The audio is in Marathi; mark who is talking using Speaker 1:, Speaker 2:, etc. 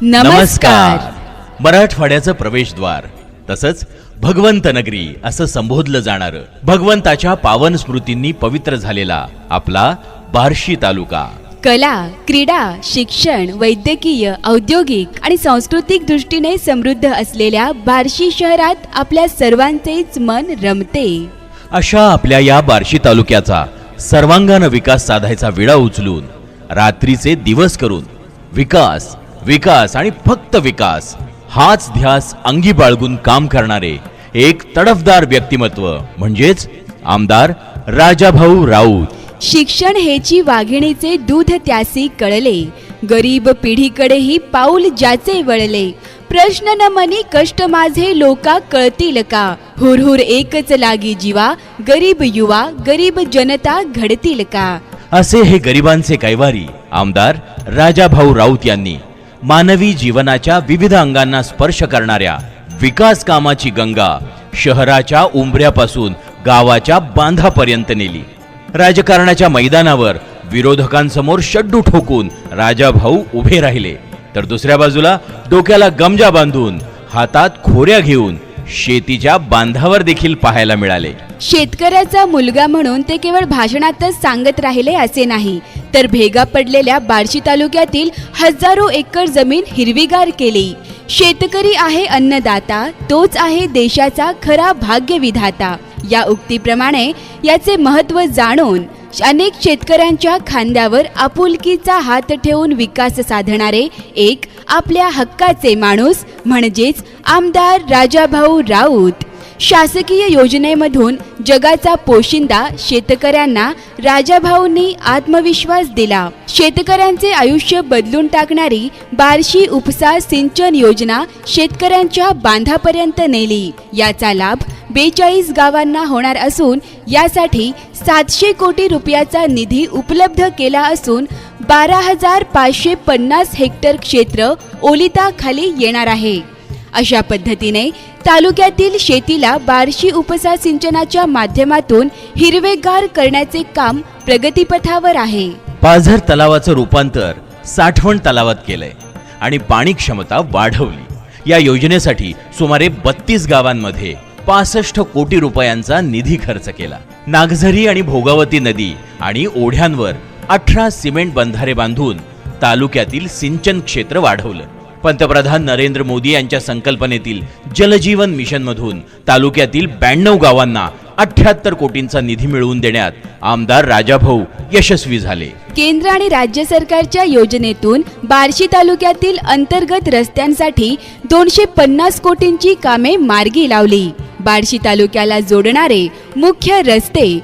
Speaker 1: नमस्कार। मराठवाड्याचं प्रवेशद्वार तसंच भगवंत नगरी असं संबोधलं जाणारं भगवंताच्या पावन स्मृतींनी पवित्र झालेला आपला बार्शी तालुका
Speaker 2: कला, क्रीडा, शिक्षण, वैद्यकीय, औद्योगिक आणि सांस्कृतिक दृष्टीने समृद्ध असलेल्या बार्शी शहरात आपल्या सर्वांचेच मन रमते।
Speaker 1: अशा आपल्या या बार्शी तालुक्याचा सर्वांगानं विकास साधायचा विडा उचलून रात्रीचे दिवस करून विकास विकास आणि फक्त विकास हाच ध्यास अंगी बाळगून काम करणारे एक तडफदार व्यक्तिमत्व म्हणजेच आमदार राजाभाऊ राऊत।
Speaker 2: शिक्षण हेची वाघिणीचे दूध त्यासी कळले, गरीब पिढीकडेही पाऊल ज्याचे वळले। प्रश्न न मनी कष्ट माझे लोका कळतील का, हुरहुर एकच लागी जीवा, गरीब युवा गरीब जनता घडतील का।
Speaker 1: असे हे गरिबांचे कैवारी आमदार राजाभाऊ राऊत यांनी मानवी जीवनाच्या विविध अंगांना स्पर्श करणाऱ्या विकास कामाची गंगा शहराच्या उंबऱ्यापासून गावाच्या बांधापर्यंत नेली। राजकारणाच्या मैदानावर विरोधकांसमोर शड्डू ठोकून राजाभाऊ उभे राहिले, तर दुसऱ्या बाजूला डोक्याला गमजा बांधून हातात खोऱ्या घेऊन शेतीच्या बांधावर देखील पाहायला मिळाले।
Speaker 2: शेतकऱ्याचा मुलगा म्हणून ते केवळ भाषणातच सांगत राहिले असे नाही, तर भेगा पडलेल्या बार्शी तालुक्यातील हजारो एकर जमीन हिरवीगार केली। शेतकरी आहे अन्नदाता, तोच आहे देशाचा खरा भाग्यविधाता या उक्तीप्रमाणे याचे महत्त्व जाणून अनेक शेतकऱ्यांच्या खांद्यावर आपुलकीचा हात ठेवून विकास साधणारे एक आपल्या हक्काचे माणूस म्हणजेच आमदार राजाभाऊ राऊत। शासकीय योजनेमधून जगाचा पोशिंदा शेतकऱ्यांना राजाभाऊंनी आत्मविश्वास दिला। शेतकऱ्यांचे आयुष्य बदलून टाकणारी बार्शी उपसा सिंचन योजना शेतकऱ्यांच्या बांधापर्यंत नेली। याचा लाभ 42 गावांना होणार असून यासाठी 700 कोटी रुपयाचा निधी उपलब्ध केला असून 12,550 हेक्टर क्षेत्र ओलिताखाली येणार आहे। अशा पद्धतीने तालुक्यातील शेतीला बार्शी उपसा सिंचनाच्या माध्यमातून हिरवेगार करण्याचे काम प्रगतीपथावर आहे।
Speaker 1: पाझर तलावाचं रूपांतर साठवण तलावात केलंय आणि पाणी क्षमता वाढवली। या योजनेसाठी सुमारे 32 गावांमध्ये 65 कोटी रुपयांचा निधी खर्च केला। नागझरी आणि भोगावती नदी आणि ओढ्यांवर 18 सिमेंट बंधारे बांधून तालुक्यातील सिंचन क्षेत्र वाढवलं। पंतप्रधान नरेंद्र मोदी यांच्या संकल्पनेतील जलजीवन मिशन मधून तालुक्यातील 92 गावांना 78 कोटींचा निधी मिळवून देण्यात आमदार राजाभाऊ यशस्वी झाले।
Speaker 2: केंद्र आणि राज्य सरकारच्या योजनेतून बार्शी तालुक्यातील अंतर्गत रस्त्यांसाठी 250 कोटींची कामे मार्गी लावली। बार्शी तालुक्याला जोडणारे मुख्य रस्ते